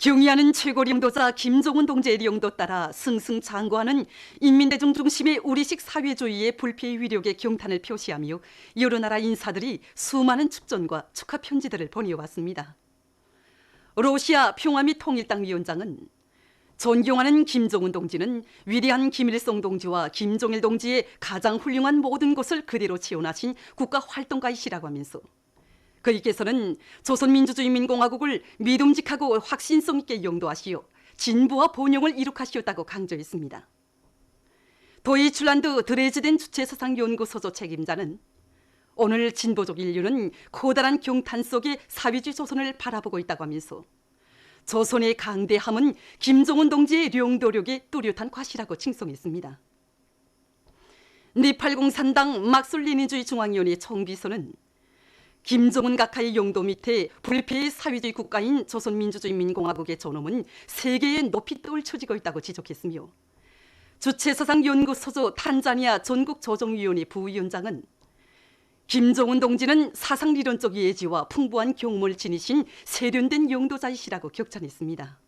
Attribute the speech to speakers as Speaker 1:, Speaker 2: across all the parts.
Speaker 1: 경의하는 최고領導자 김정은 동지의領導 따라 승승장구하는 인민대중 중심의 우리식 사회주의의 불피의 위력에 경탄을 표시하며 여러 나라 인사들이 수많은 축전과 축하 편지들을 보내왔습니다. 러시아 평화 및 통일당 위원장은 존경하는 김정은 동지는 위대한 김일성 동지와 김정일 동지의 가장 훌륭한 모든 것을 그대로 체험하신 국가활동가이시라고 하면서 그이께서는 조선민주주의인민공화국을 믿음직하고 확신성 있게 영도하시어 진보와 번영을 이룩하시었다고 강조했습니다. 도이출란드 드레즈덴 주체사상연구소조 책임자는 오늘 진보적 인류는 커다란 경탄 속에 사회주의 조선을 바라보고 있다고 하면서 조선의 강대함은 김정은 동지의 령도력의 뚜렷한 과시라고 칭송했습니다. 네팔공산당 막술레닌주의 중앙위원회 총비서는 김정은 각하의 영도 밑에 불패의 사회주의 국가인 조선민주주의인민공화국의 존엄은 세계에 높이 떨쳐지고 있다고 지적했으며 주체사상연구소조 탄자니아 전국조정위원회 부위원장은 김정은 동지는 사상리론적 예지와 풍부한 경험을 지니신 세련된 영도자이시라고 격찬했습니다.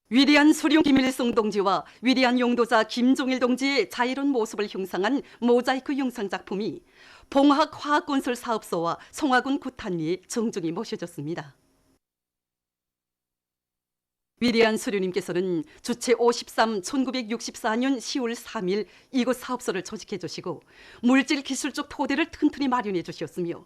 Speaker 1: 위대한 수령 김일성 동지와 위대한 영도자 김종일 동지의 자유로운 모습을 형상한 모자이크 영상 작품이 봉학화학건설 사업소와 송화군 구탄리에 정중히 모셔졌습니다. 위대한 수령님께서는 주체 53 1964년 10월 3일 이곳 사업소를 조직해 주시고 물질 기술적 토대를 튼튼히 마련해 주셨으며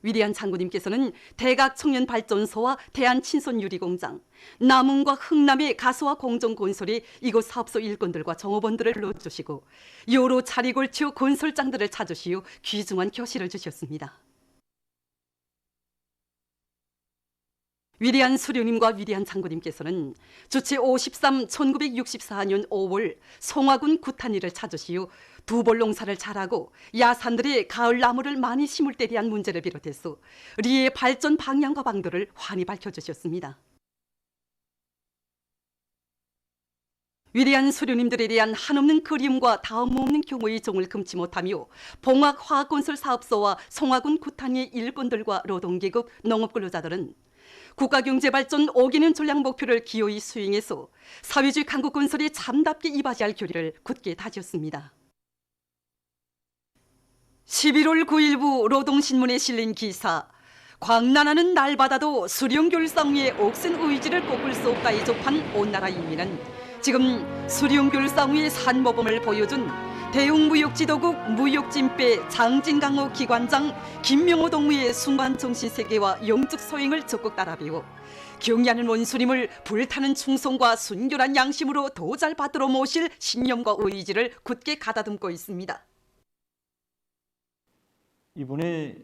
Speaker 1: 위대한 장군님께서는 대각청년발전소와 대한친선유리공장, 남흥과 흥남의 가수와 공정건설이 이곳 사업소 일꾼들과 정업원들을 불러주시고 여러 차례 걸쳐 건설장들을 찾으시어 귀중한 교실을 주셨습니다. 위대한 수령님과 위대한 장군님께서는 주체 53 1964년 5월 송화군 구탄리를 찾으시어 두벌 농사를 잘하고 야산들의 가을 나무를 많이 심을 때에 대한 문제를 비롯해서 리의 발전 방향과 방도를 환히 밝혀주셨습니다. 위대한 수령님들에 대한 한없는 그리움과 다음없는 경호의 정을 금치 못하며 봉학화학건설 사업소와 송화군 구탄리의 일꾼들과 노동계급, 농업근로자들은 국가경제발전 5개년 전략 목표를 기어이 수행해서 사회주의 강국 건설에 참답게 이바지할 결의를 굳게 다졌습니다. 11월 9일부 노동신문에 실린 기사 광란하는 날바다도 수령결상 위에 억센 의지를 꺾을 수 없다에 접한 온 나라 인민은 지금 수령결상 위의 산모범을 보여준 대웅무역지도국 무역진배 장진강호 기관장 김명호 동무의 순간 정신세계와 영적 소행을 적극 따라 배워 경의하는 원수님을 불타는 충성과 순결한 양심으로 더 잘 받들어 모실 신념과 의지를 굳게 가다듬고 있습니다.
Speaker 2: 이번에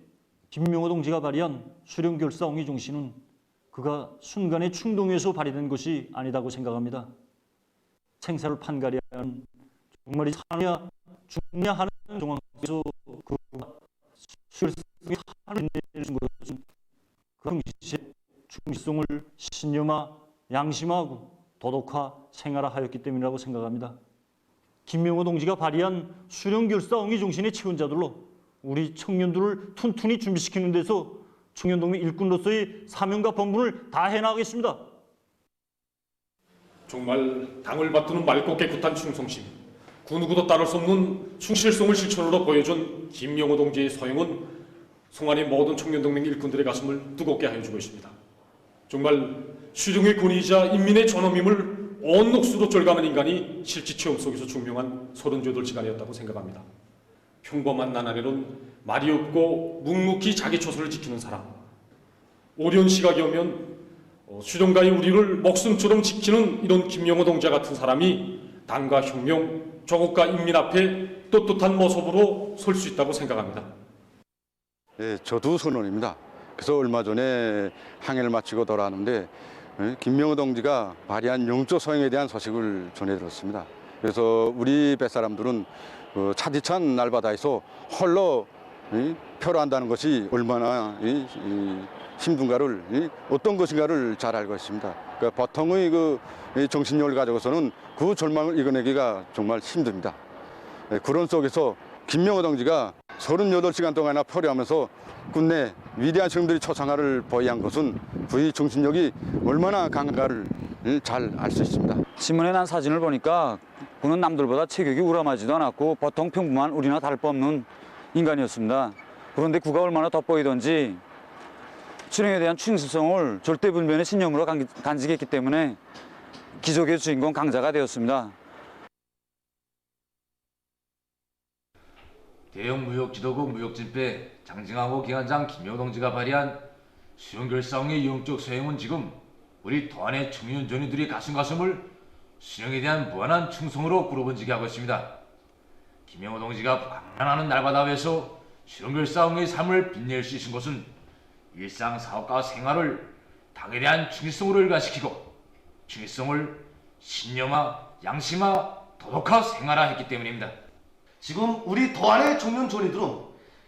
Speaker 2: 김명호 동지가 발의한 수령결사 옹의 정신은 그가 순간의 충동에서 발휘된 것이 아니다고 생각합니다. 생사를 판가리하는 정말이 사느냐 죽냐 하는 정황 속에서 그가 수령결사의 하나를 내준 것은 그 정신의 중성을 신념화, 양심화하고 도덕화, 생활화하였기 때문이라고 생각합니다. 김명호 동지가 발의한 수령결사 옹의 정신의 체원자들로 우리 청년들을 튼튼히 준비시키는 데서 청년동맹 일꾼으로서의 사명과 본분을 다해 나가겠습니다.
Speaker 3: 정말 당을 받드는 맑고 깨끗한 충성심, 그 누구도 따를 수 없는 충실성을 실천으로 보여준 김명호 동지의 소행은 송환의 모든 청년동맹 일꾼들의 가슴을 뜨겁게 하여주고 있습니다. 정말 수령의 권위이자 인민의 존엄임을 온 녹수로 절감한 인간이 실제 체험 속에서 증명한 38시간이었다고 생각합니다. 평범한 나날에는 말이 없고 묵묵히 자기 처소를 지키는 사람, 어려운 시각이 오면 수령가의 우리를 목숨처럼 지키는 이런 김명호 동지와 같은 사람이 당과 혁명, 조국과 인민 앞에 떳떳한 모습으로 설 수 있다고 생각합니다.
Speaker 4: 네, 저도 선원입니다. 그래서 얼마 전에 항해를 마치고 돌아왔는데 김명호 동지가 발의한 영적 소행에 대한 소식을 전해 들었습니다. 그래서 우리 뱃사람들은 차디찬 날바다에서 홀로 표로한다는 것이 얼마나 힘든가를 어떤 것인가를 잘 알고 있습니다. 그러니까 보통의 그 정신력을 가지고서는 그 절망을 이겨내기가 정말 힘듭니다. 그런 속에서 김명호 동지가 38시간 동안이나 표류하면서 국내 위대한 승들이 초상화를 보유한 것은 그의 정신력이 얼마나 강한가를 잘 알 수 있습니다.
Speaker 5: 신문에 난 사진을 보니까 그는 남들보다 체격이 우람하지도 않았고 보통 평범한 우리나 다를 바 없는 인간이었습니다. 그런데 그가 얼마나 돋보이던지 수령에 대한 충실성을 절대불변의 신념으로 간직했기 때문에 기적의 주인공 강자가 되었습니다.
Speaker 6: 대형 무역지도국 무역진패 장징하고 기관장 김영호 동지가 발휘한 수령결사항의 영적 소행은 지금 우리 도안의 청년 전우들의 가슴을 수령에 대한 무한한 충성으로 꾸러번지게 하고 있습니다. 김영호 동지가 방랑하는 날마다 위해서 수령결사항의 삶을 빛낼 수 있는 것은 일상 사업과 생활을 당에 대한 충실성으로 일관시키고 충실성을 신념화, 양심화, 도덕화 생활화 했기 때문입니다.
Speaker 7: 지금 우리 도안의 청년 존이들은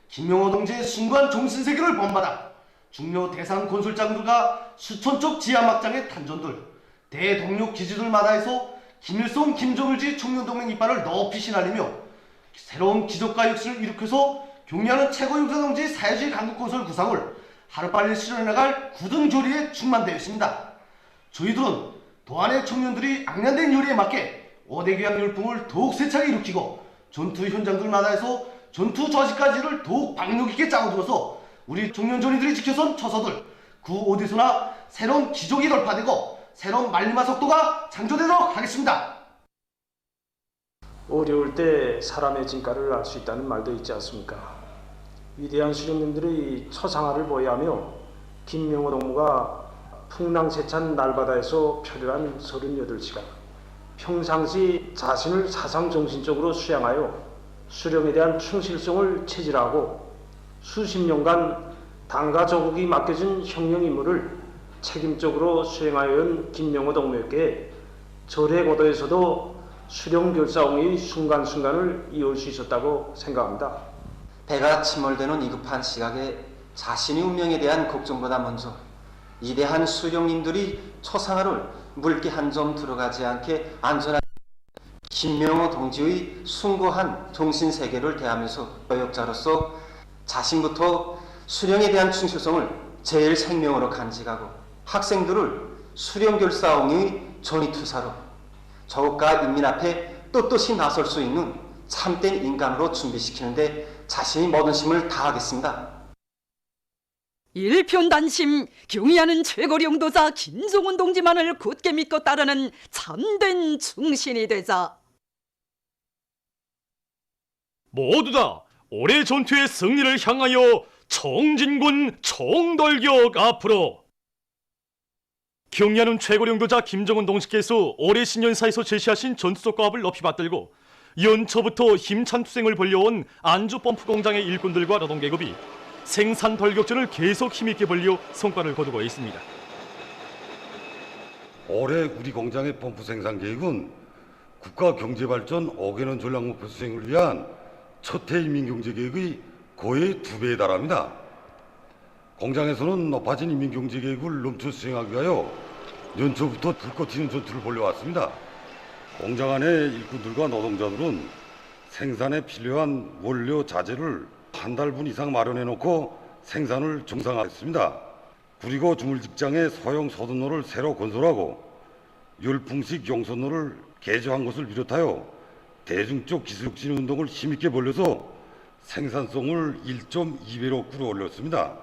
Speaker 7: 김영호 동지의 순간 정신세계를 본받아 중요 대상 건설장들과 수천쪽 지하막장의 탄전들, 대동력 기지들마다 해서 김일성, 김정일지 청년동맹 이빨을 높이 시날리며 새로운 기적과 역사를 일으켜서 경리하는 최고용사 동지의 사회주의 강국건설 구상을 하루빨리 실현해나갈 굳은 교리에 충만되어 있습니다. 저희들은 도안의 청년들이 악련된 요리에 맞게 5대 교양 열풍을 더욱 세차게 일으키고 전투 현장들마다 해서 전투 저지까지를 더욱 박력 있게 짜고들어서 우리 청년 전이들이 지켜선 처소들 그 어디서나 새로운 기적이 돌파되고 새로운 말리마 속도가 창조되도록 하겠습니다.
Speaker 8: 어려울 때 사람의 진가를 알 수 있다는 말도 있지 않습니까? 위대한 수령님들의 처상화를 보유하며 김명호 동무가 풍랑세찬 날바다에서 표류한 38시간 평상시 자신을 사상정신적으로 수양하여 수령에 대한 충실성을 체질하고 수십 년간 당과 조국이 맡겨진 혁명 임무를 책임적으로 수행하여 온 김명호 동무에게 절의 고도에서도 수령결사옹의 순간순간을 이을 수 있었다고 생각합니다.
Speaker 9: 배가 침몰되는 위급한 시각에 자신의 운명에 대한 걱정보다 먼저 이대한 수령님들이 초상화를 물기 한 점 들어가지 않게 안전하게 김명호 동지의 숭고한 정신세계를 대하면서 교역자로서 자신부터 수령에 대한 충실성을 제일 생명으로 간직하고 학생들을 수령결사옹의 전위투사로 조국과 인민 앞에 떳떳이 나설 수 있는 참된 인간으로 준비시키는데 자신의 모든 힘을 다하겠습니다.
Speaker 1: 일편단심 경의하는 최고령도자 김종훈 동지만을 굳게 믿고 따르는 참된 충신이 되자.
Speaker 3: 모두 다 올해 전투의 승리를 향하여 청진군 총돌격 앞으로. 경의하는 최고령도자 김정은 동지께서 올해 신년사에서 제시하신 전투적과업을 높이 받들고 연초부터 힘찬 투쟁을 벌여온 안주펌프 공장의 일꾼들과 노동계급이 생산 돌격전을 계속 힘있게 벌려 성과를 거두고 있습니다.
Speaker 10: 올해 우리 공장의 펌프 생산 계획은 국가 경제발전 5개년 전략 목표 수행을 위한 첫해 인민경제계획의 거의 2배에 달합니다. 공장에서는 높아진 인민경제계획을 넘쳐 수행하기 위하여 연초부터 불꽃 튀는 전투를 벌여왔습니다. 공장 안의 일꾼들과 노동자들은 생산에 필요한 원료 자재를 한 달분 이상 마련해놓고 생산을 정상화했습니다. 그리고 주물 직장의 소형 소선로를 새로 건설하고 열풍식 용선로를 개조한 것을 비롯하여 대중적 기술혁신 운동을 힘있게 벌려서 생산성을 1.2배로 끌어올렸습니다.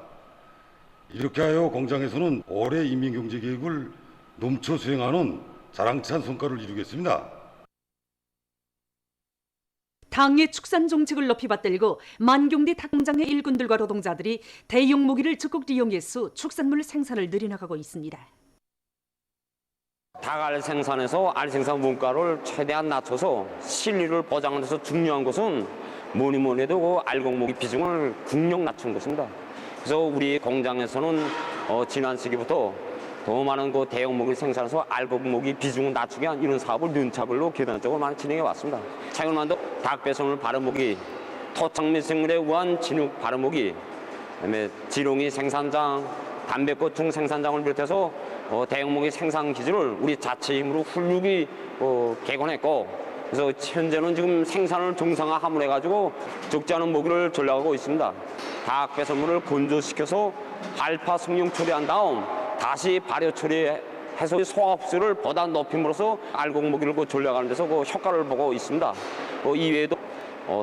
Speaker 10: 이렇게 하여 공장에서는 올해 인민경제계획을 넘쳐 수행하는 자랑찬 성과를 이루겠습니다.
Speaker 1: 당의 축산 정책을 높이 받들고 만경대 닭공장의 일꾼들과 노동자들이 대형 모기를 적극 이용해서 축산물 생산을 늘려나가고 있습니다.
Speaker 11: 닭알 생산에서 알 생산 원가를 최대한 낮춰서 실리를 보장하는 데서 중요한 것은 뭐니 해도 알곡모기 비중을 극력 낮춘 것입니다. 그래서 우리 공장에서는 지난 시기부터 더 많은 대형 모기를 생산해서 알곡모기 비중을 낮추기 위한 이런 사업을 연차별로 계단적으로 많이 진행해 왔습니다. 최근만도 닭배송을 바른모기, 토착 및 생물에 의한 진흙 바른모기, 그다음에 지렁이 생산장, 담배꽃 생산장을 비롯해서 대형 모기 생산 기지를 우리 자체 힘으로 훌륭히 개건했고 그래서 현재는 지금 생산을 정상화함으로 해가지고 적지 않은 모기를 전략하고 있습니다. 닭 배설물을 건조시켜서 알파 성형 처리한 다음 다시 발효 처리해서 소화 흡수를 보다 높임으로써 알곡모기를 전략하는 데서 그 효과를 보고 있습니다. 이외에도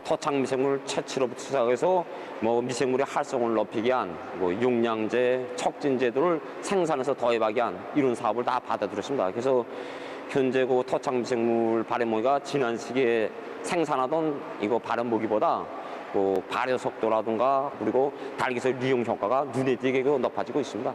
Speaker 11: 토착 미생물 채취로부터 시작해서 미생물의 활성을 높이기 위한 용량제, 촉진제들을 생산해서 도입하기 위한 이런 사업을 다 받아들였습니다. 그래서 현재 그 토착 미생물 발효모기가 지난 시기에 생산하던 이거 발효모기보다 그 발효 속도라든가 그리고 달기설 이용 효과가 눈에 띄게 높아지고 있습니다.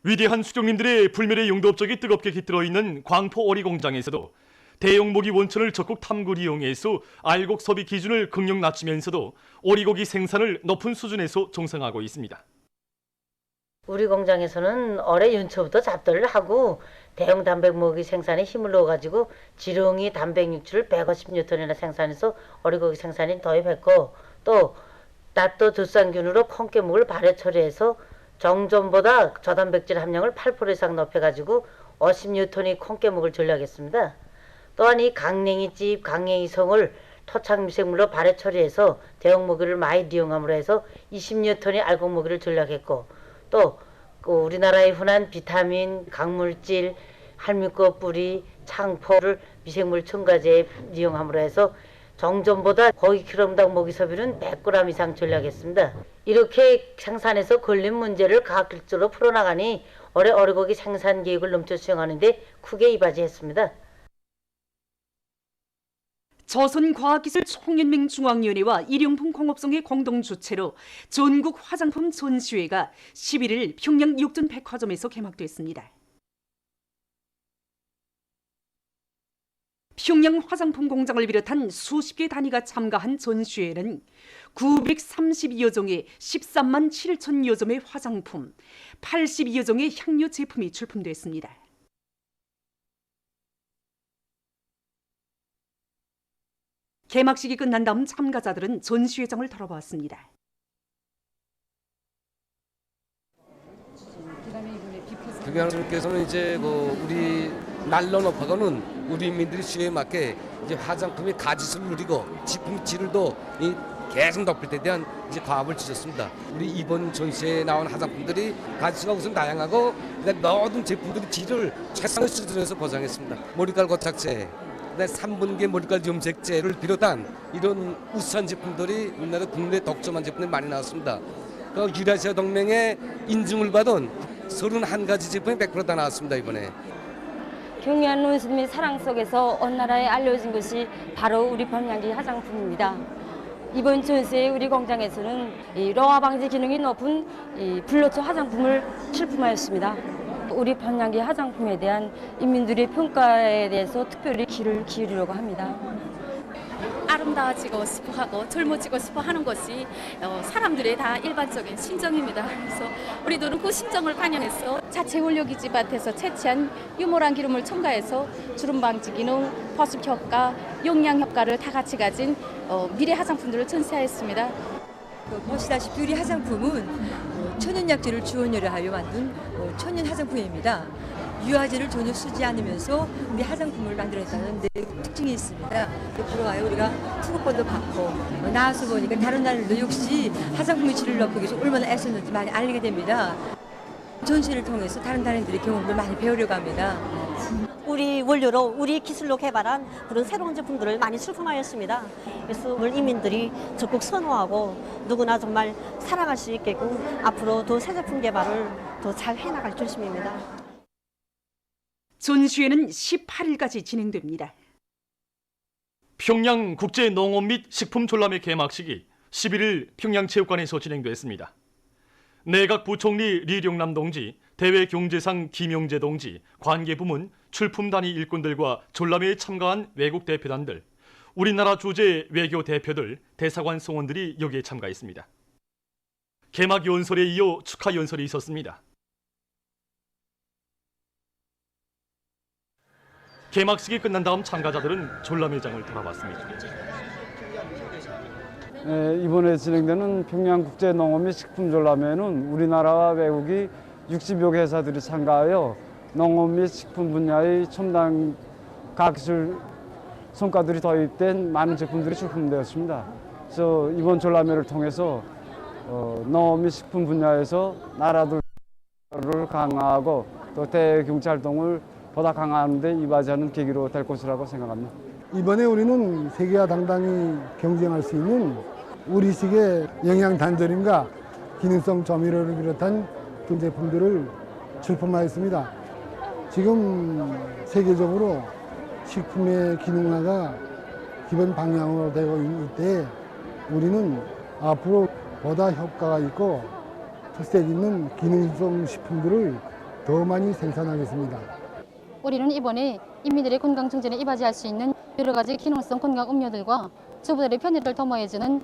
Speaker 12: 위대한 수령님들의 불멸의 용도 업적이 뜨겁게 깃들어 있는 광포 오리 공장에서도 대형 모기 원천을 적극 탐구를 이용해서 알곡 소비 기준을 극력 낮추면서도 오리고기 생산을 높은 수준에서 정상화하고 있습니다.
Speaker 13: 우리 공장에서는 올해 연초부터 잡돌을 하고 대형 단백모기 생산에 힘을 넣어가지고 지렁이 단백 육출을 150N이나 생산해서 오리고기 생산에 도입했고, 또 낫도 두쌍균으로 콩깨묵을 발효 처리해서 정전보다 저단백질 함량을 8% 이상 높여가지고 50N의 콩깨묵을 전략했습니다. 또한 이 강냉이집, 강냉이성을 토착미생물로 발효 처리해서 대형 모기를 많이 이용함으로 해서 20N의 알곡모기를 전략했고, 또 우리나라의 흔한 비타민, 강물질, 할미꽃 뿌리, 창포를 미생물 첨가제에 이용함으로 해서 정전보다 고기킬로당 모기 소비는 100g 이상 전략했습니다. 이렇게 생산해서 걸린 문제를 과학적으로 풀어나가니 올해 오리고기 생산 계획을 넘쳐 수행하는 데 크게 이바지했습니다.
Speaker 1: 조선과학기술총연맹중앙위원회와 일용품공업성의 공동 주최로 전국 화장품 전시회가 11일 평양 육전백화점에서 개막됐습니다. 평양 화장품 공장을 비롯한 수십 개 단위가 참가한 전시회는 932여 종의 13만 7천여 점의 화장품, 82여 종의 향료 제품이 출품됐습니다. 개막식이 끝난 다음 참가자들은 전시회장을 돌아보았습니다.
Speaker 14: 교장님께서는 이제 우리 날로 높아가는 우리 인민들이 수요에 맞게 이제 화장품의 가짓수를 누리고 제품 질도 계속 높일 때 대한 이제 과업을 주셨습니다. 우리 이번 전시회에 나온 화장품들이 가짓수가 우선 다양하고 모든 제품들이 질을 최상의 수준에서 보장했습니다. 머리칼 고착제, 3분기 머리칼 염색제를 비롯한 이런 우수한 제품들이 우리나라 국내 독점한 제품들이 많이 나왔습니다. 유라시아 동맹의 인증을 받은 31가지 제품이 100% 다 나왔습니다. 이번에.
Speaker 15: 경의한 논술 및 사랑 속에서 온 나라에 알려진 것이 바로 우리 번양기 화장품입니다. 이번 전시회 우리 공장에서는 이 로화 방지 기능이 높은 이 블러처 화장품을 출품하였습니다. 우리 번양기 화장품에 대한 인민들의 평가에 대해서 특별히 귀를 기울이려고 합니다.
Speaker 16: 아름다워지고 싶어하고 젊어지고 싶어하는 것이 사람들의 다 일반적인 심정입니다. 그래서 우리들은 그 심정을 반영해서 자체 원료기지 밭에서 채취한 유몰한 기름을 첨가해서 주름 방지 기능, 보습 효과, 용량 효과를 다 같이 가진 미래 화장품들을 전시하였습니다.
Speaker 17: 보시다시피 우리 화장품은 천연약재를 주원료로 하여 만든 천연 화장품입니다. 유화제를 전혀 쓰지 않으면서 우리 화장품을 만들었다는 데 특징이 있습니다. 그러하여 우리가 투고권도 받고 나와서 보니까 다른 나라들도 역시 화장품의 질을 높이기 위해서 얼마나 애썼는지 많이 알리게 됩니다. 전시를 통해서 다른 나라들의 경험을 많이 배우려고 합니다.
Speaker 18: 우리 원료로 우리 기술로 개발한 그런 새로운 제품들을 많이 출품하였습니다. 그래서 우리 인민들이 적극 선호하고 누구나 정말 사랑할 수 있게끔 앞으로 더 새 제품 개발을 더 잘 해나갈 결심입니다.
Speaker 1: 전시회는 18일까지 진행됩니다.
Speaker 12: 평양 국제농업 및 식품 전람회 개막식이 11일 평양체육관에서 진행됐습니다. 내각 부총리 리룡남 동지, 대외경제상 김용재 동지, 관계부문, 출품단위 일꾼들과 전람회에 참가한 외국 대표단들, 우리나라 주재 외교 대표들, 대사관 성원들이 여기에 참가했습니다. 개막 연설에 이어 축하 연설이 있었습니다. 개막식이 끝난 다음 참가자들은 전람회장을 돌아봤습니다.
Speaker 19: 이번에 진행되는 평양국제농업 및 식품전람회에는 우리나라와 외국이 60여 개 회사들이 참가하여 농업 및 식품 분야의 첨단 과학기술 성과들이 도입된 많은 제품들이 출품되었습니다. 그래서 이번 전람회를 통해서 농업 및 식품 분야에서 나라들을 강화하고 또 대경제 활동을 보다 강화하는 데 이바지하는 계기로 될 것이라고 생각합니다.
Speaker 20: 이번에 우리는 세계와 당당히 경쟁할 수 있는 우리식의 영양 단절임과 기능성 조미료를 비롯한 그 제품들을 출품하였습니다. 지금 세계적으로 식품의 기능화가 기본 방향으로 되고 있는 때 우리는 앞으로 보다 효과가 있고 특색 있는 기능성 식품들을 더 많이 생산하겠습니다.
Speaker 21: 우리는 이번에 인민들의 건강 증진에 이바지할 수 있는 여러 가지 기능성 건강 음료들과 주부들의 편의를 도모해주는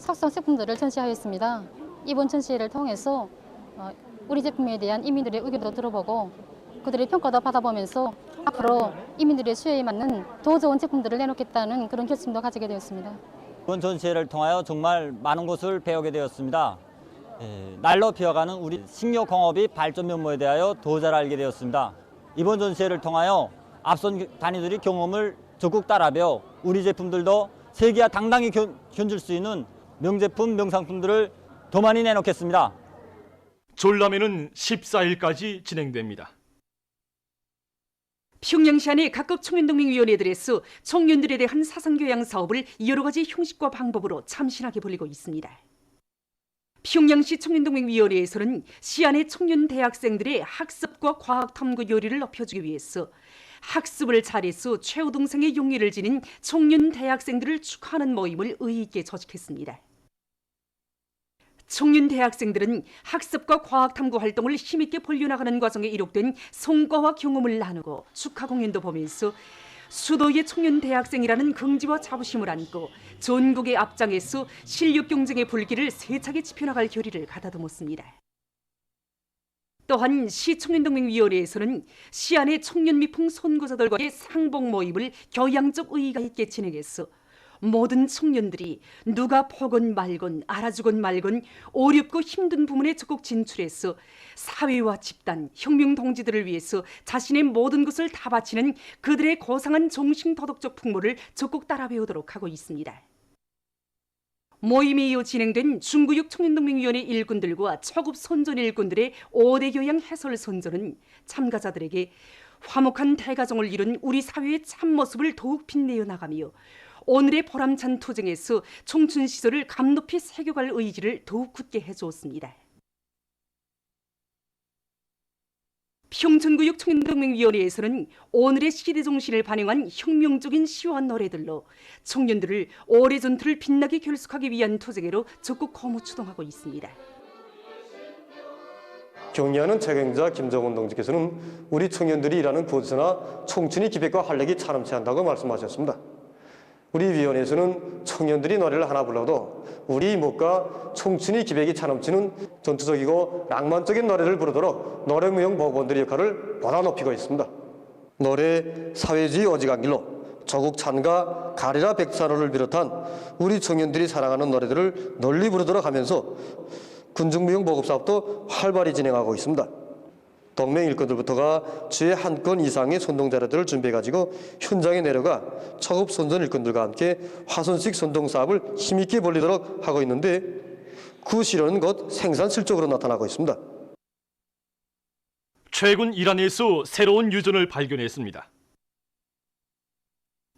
Speaker 21: 석성 제품들을 전시하였습니다. 이번 전시회를 통해서 우리 제품에 대한 인민들의 의견도 들어보고 그들의 평가도 받아보면서 앞으로 인민들의 수요에 맞는 더 좋은 제품들을 내놓겠다는 그런 결심도 가지게 되었습니다.
Speaker 22: 이번 전시회를 통하여 정말 많은 것을 배우게 되었습니다. 날로 피어가는 우리 식료공업이 발전 면모에 대하여 더 잘 알게 되었습니다. 이번 전시회를 통하여 앞선 단위들이 경험을 적극 따라 배워 우리 제품들도 세계와 당당히 견줄 수 있는 명제품, 명상품들을 더 많이 내놓겠습니다.
Speaker 12: 전람회는 14일까지 진행됩니다.
Speaker 1: 평양시 안의 각급 청년동맹위원회들에서 청년들에 대한 사상교양 사업을 여러 가지 형식과 방법으로 참신하게 벌이고 있습니다. 평양시 청년동맹위원회에서는 시 안의 청년 대학생들의 학습과 과학 탐구 요리를 높여주기 위해서 학습을 잘해서 최후 동생의 용의를 지닌 청년 대학생들을 축하하는 모임을 의의 있게 조직했습니다. 청년 대학생들은 학습과 과학 탐구 활동을 힘있게 벌려나가는 과정에 이룩된 성과와 경험을 나누고 축하 공연도 보면서 수도의 청년 대학생이라는 긍지와 자부심을 안고 전국의 앞장에서 실력 경쟁의 불길을 세차게 지펴나갈 결의를 가다듬었습니다. 또한 시청년동맹위원회에서는 시 안의 청년 미풍 선구자들과의 상봉 모임을 교양적 의의가 있게 진행해서 모든 청년들이 누가 보건 말건 알아주건 말건 어렵고 힘든 부문에 적극 진출해서 사회와 집단, 혁명 동지들을 위해서 자신의 모든 것을 다 바치는 그들의 고상한 정신도덕적 풍모를 적극 따라 배우도록 하고 있습니다. 모임에 이어 진행된 중구역 청년동맹위원회 일꾼들과 초급 선전 일꾼들의 5대 교양 해설 선전은 참가자들에게 화목한 대가정을 이룬 우리 사회의 참모습을 더욱 빛내어 나가며 오늘의 보람찬 투쟁에서 청춘시설을 감높이 새겨갈 의지를 더욱 굳게 해주었습니다. 평촌구역 청년동맹위원회에서는 오늘의 시대 정신을 반영한 혁명적인 시와 노래들로 청년들을 오래 전투를 빛나게 결속하기 위한 투쟁으로 적극 거무 추동하고 있습니다.
Speaker 23: 경의하는 책임자 김정은 동지께서는 우리 청년들이 일하는 곳에서나 청춘이 기백과 활력이 차넘치 한다고 말씀하셨습니다. 우리 위원회에서는 청년들이 노래를 하나 불러도 우리 이목과 청춘이 기백이 차넘치는 전투적이고 낭만적인 노래를 부르도록 노래무용 보건들의 역할을 보다 높이고 있습니다. 노래 사회주의 오직한 길로 조국 찬가 가리라 백찬호를 비롯한 우리 청년들이 사랑하는 노래들을 널리 부르도록 하면서 군중무용 보급 사업도 활발히 진행하고 있습니다. 동맹 일꾼들부터가 주에 한 건 이상의 선동 자료들을 준비해가지고 현장에 내려가 초급 선전 일꾼들과 함께 화손식 선동 사업을 힘있게 벌리도록 하고 있는데 그 실효는 곧 생산 실적으로 나타나고 있습니다.
Speaker 12: 최근 이란에서 새로운 유전을 발견했습니다.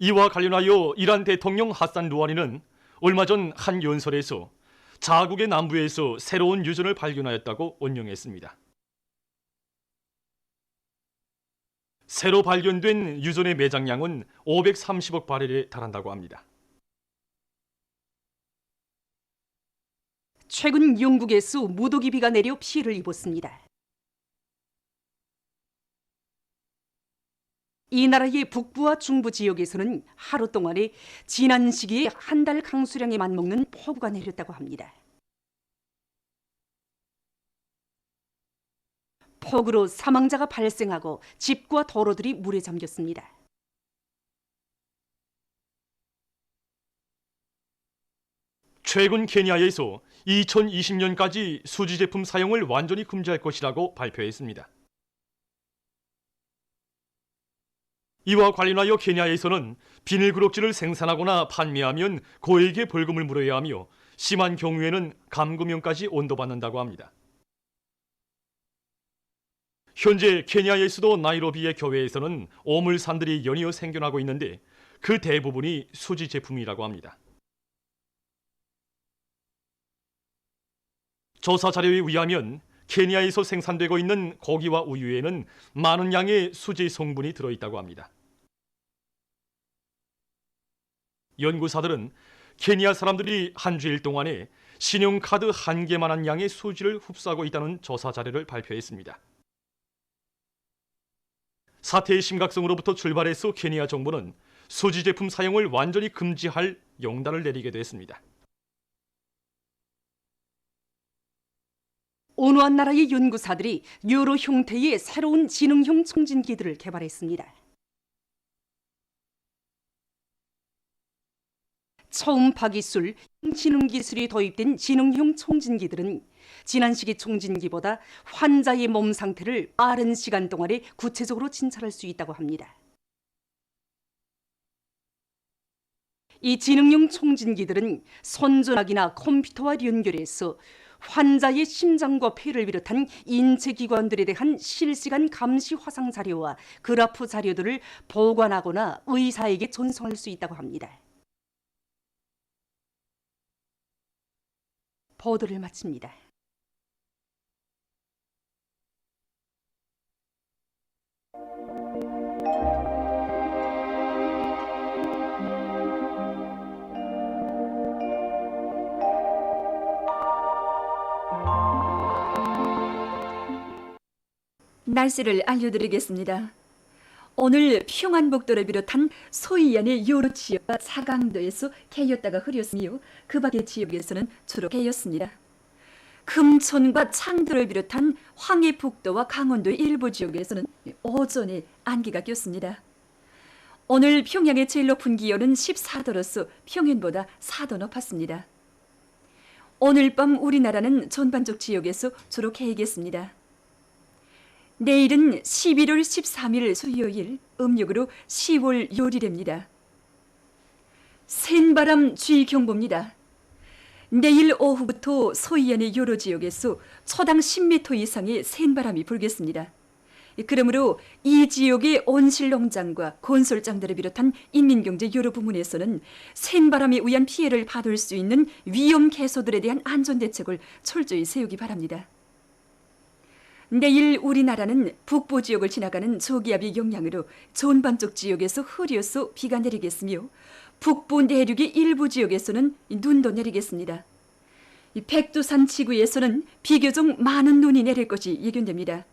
Speaker 12: 이와 관련하여 이란 대통령 하산 루하니는 얼마 전 한 연설에서 자국의 남부에서 새로운 유전을 발견하였다고 언명했습니다. 새로 발견된 유전의 매장량은 530억 바렐에 달한다고 합니다.
Speaker 1: 최근 영국에서 무더기 비가 내려 피해를 입었습니다. 이 나라의 북부와 중부 지역에서는 하루 동안에 지난 시기에 한 달 강수량에 맞먹는 폭우가 내렸다고 합니다. 폭우로 사망자가 발생하고 집과 도로들이 물에 잠겼습니다.
Speaker 12: 최근 케냐에서 2020년까지 수지 제품 사용을 완전히 금지할 것이라고 발표했습니다. 이와 관련하여 케냐에서는 비닐그럭지를 생산하거나 판매하면 고액의 벌금을 물어야 하며 심한 경우에는 감금형까지 온도받는다고 합니다. 현재 케냐의 수도 나이로비의 교외에서는 오물산들이 연이어 생겨나고 있는데 그 대부분이 수지 제품이라고 합니다. 조사 자료에 의하면 케냐에서 생산되고 있는 고기와 우유에는 많은 양의 수지 성분이 들어있다고 합니다. 연구사들은 케냐 사람들이 한 주일 동안에 신용카드 1개만한 양의 수지를 흡수하고 있다는 조사 자료를 발표했습니다. 사태의 심각성으로부터 출발해서 케냐 정부는 수지 제품 사용을 완전히 금지할 영단을 내리게 됐습니다.
Speaker 1: 어느 한 나라의 연구사들이 여러 형태의 새로운 지능형 청진기들을 개발했습니다. 초음파 기술, 지능 기술이 도입된 지능형 청진기들은 지난 시기 청진기보다 환자의 몸 상태를 빠른 시간 동안에 구체적으로 진찰할 수 있다고 합니다. 이 지능형 청진기들은 손전화기나 컴퓨터와 연결해서 환자의 심장과 폐를 비롯한 인체 기관들에 대한 실시간 감시 화상 자료와 그래프 자료들을 보관하거나 의사에게 전송할 수 있다고 합니다. 보도를 마칩니다.
Speaker 2: 날씨를 알려드리겠습니다. 오늘 평안북도를 비롯한 소이안의 여러 지역과 사강도에서 개였다가 흐렸으며 그 밖의 지역에서는 주로 개였습니다. 금천과 창도를 비롯한 황해북도와 강원도의 일부 지역에서는 오전에 안개가 꼈습니다. 오늘 평양의 제일 높은 기온은 14도로서 평년보다 4도 높았습니다. 오늘 밤 우리나라는 전반적 지역에서 주로 개겠습니다. 내일은 11월 13일 수요일, 음력으로 10월 요일입니다. 센바람 주의경보입니다. 내일 오후부터 소이안의 여러 지역에서 초당 10m 이상의 센바람이 불겠습니다. 그러므로 이 지역의 온실농장과 건설장들을 비롯한 인민경제 여러 부문에서는 센바람에 의한 피해를 받을 수 있는 위험 개소들에 대한 안전대책을 철저히 세우기 바랍니다. 내일 우리나라는 북부 지역을 지나가는 저기압의 영향으로 전반적 지역에서 흐려서 비가 내리겠으며 북부 내륙의 일부 지역에서는 눈도 내리겠습니다. 백두산 지구에서는 비교적 많은 눈이 내릴 것이 예견됩니다.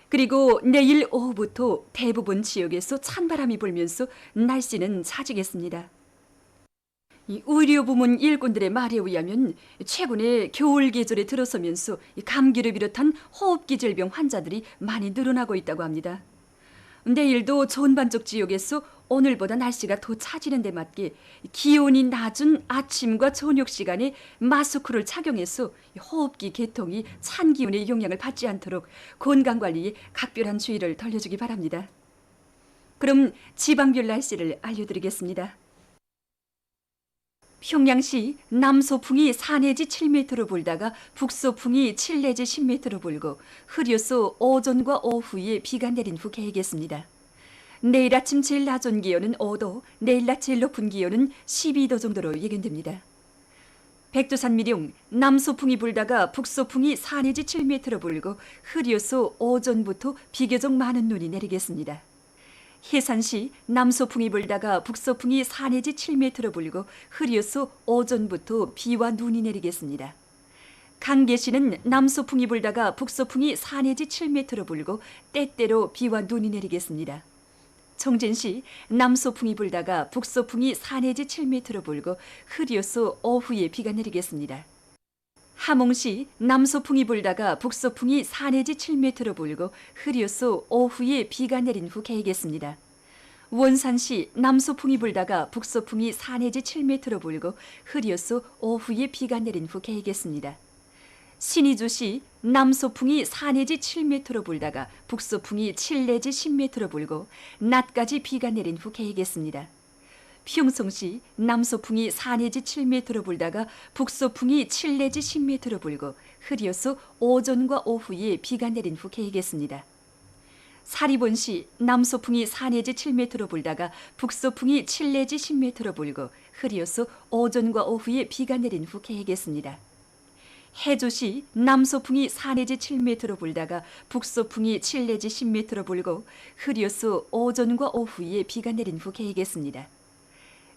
Speaker 2: 그리고 내일 오후부터 대부분 지역에서 찬바람이 불면서 날씨는 차지겠습니다. 이 의료부문 일꾼들의 말에 의하면 최근에 겨울 계절에 들어서면서 감기를 비롯한 호흡기 질병 환자들이 많이 늘어나고 있다고 합니다. 내일도 전반적 지역에서 오늘보다 날씨가 더 차지는 데 맞게 기온이 낮은 아침과 저녁 시간에 마스크를 착용해서 호흡기 개통이 찬 기운의 영향을 받지 않도록 건강관리에 각별한 주의를 돌려주기 바랍니다. 그럼 지방별 날씨를 알려드리겠습니다. 평양시 남소풍이 4 내지 7m로 불다가 북소풍이 7 내지 10m로 불고 흐려서 오전과 오후에 비가 내린 후 개겠습니다. 내일 아침 제일 낮은 기온은 5도, 내일 낮 제일 높은 기온은 12도 정도로 예견됩니다. 백두산 미령 남소풍이 불다가 북소풍이 4 내지 7m로 불고 흐려서 오전부터 비교적 많은 눈이 내리겠습니다. 해산시 남소풍이 불다가 북소풍이 4 내지 7m로 불고 흐려서 오전부터 비와 눈이 내리겠습니다. 강계시는 남소풍이 불다가 북소풍이 4 내지 7m로 불고 때때로 비와 눈이 내리겠습니다. 청진시 남소풍이 불다가 북소풍이 4 내지 7m로 불고 흐려서 오후에 비가 내리겠습니다. 함흥시 남소풍이 불다가 북소풍이 4 내지 7m로 불고 흐려서 오후에 비가 내린 후 개겠습니다. 원산시 남소풍이 불다가 북소풍이 4 내지 7m로 불고 흐려서 오후에 비가 내린 후 개겠습니다. 신의주시 남소풍이 4 내지 7m로 불다가 북소풍이 7 내지 10m로 불고 낮까지 비가 내린 후 개겠습니다. 평송시 남소풍이 4 내지 7m로 불다가 북소풍이 7 내지 10m로 불고 흐려서 오전과 오후에 비가 내린 후 개겠습니다. 사리본시 남소풍이 4 내지 7m로 불다가 북소풍이 7 내지 10m로 불고 흐려서 오전과 오후에 비가 내린 후 개겠습니다. 해조시 남소풍이 4 내지 7m로 불다가 북소풍이 7 내지 10m로 불고 흐려서 오전과 오후에 비가 내린 후 개겠습니다.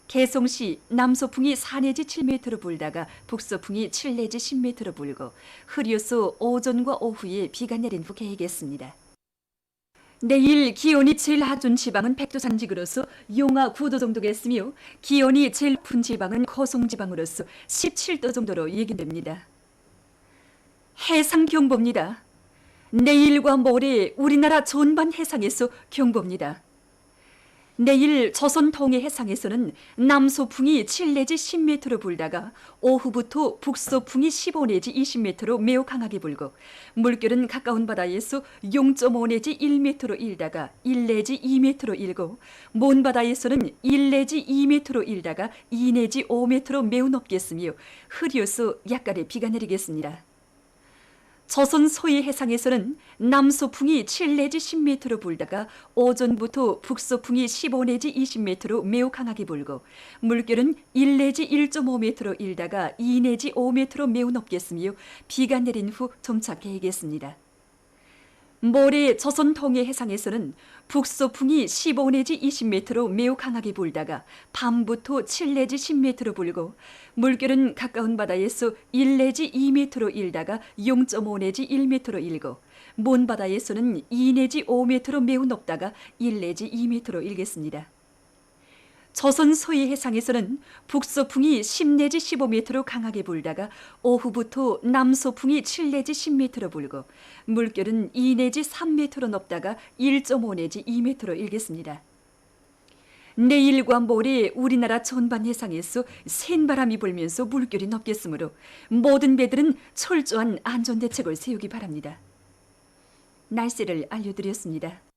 Speaker 2: 개송시 남소풍이 4 내지 7m로 불다가 북소풍이 7 내지 10m로 불고 흐려서 오전과 오후에 비가 내린 후 개겠습니다. 내일 기온이 제일 낮은 지방은 백두산지구로서 용화 9도 정도겠으며 기온이 제일 높은 지방은 거송지방으로서 17도 정도로 예견됩니다. 해상경보입니다. 내일과 모레 우리나라 전반 해상에서 경보입니다. 내일 조선 동해 해상에서는 남소풍이 7 내지 10m로 불다가 오후부터 북소풍이 15 내지 20m로 매우 강하게 불고 물결은 가까운 바다에서 0.5 내지 1m로 일다가 1 내지 2m로 일고 먼 바다에서는 1 내지 2m로 일다가 2 내지 5m로 매우 높겠으며 흐려서 약간의 비가 내리겠습니다. 조선 소해 해상에서는 남소풍이 7 내지 10m로 불다가 오전부터 북소풍이 15 내지 20m로 매우 강하게 불고 물결은 1 내지 1.5m로 일다가 2 내지 5m로 매우 높겠으며 비가 내린 후 점차 개겠습니다. 모레 조선 동해 해상에서는 북소풍이 15 내지 20m로 매우 강하게 불다가 밤부터 7 내지 10m로 불고 물결은 가까운 바다에서 1 내지 2m로 일다가 0.5 내지 1m로 일고 먼 바다에서는 2 내지 5m로 매우 높다가 1 내지 2m로 일겠습니다. 조선 소해 해상에서는 북소풍이 10 내지 15m로 강하게 불다가 오후부터 남소풍이 7 내지 10m로 불고 물결은 2 내지 3m로 높다가 1.5 내지 2m로 일겠습니다. 내일과 모레 우리나라 전반 해상에서 센 바람이 불면서 물결이 높겠으므로 모든 배들은 철저한 안전대책을 세우기 바랍니다. 날씨를 알려드렸습니다.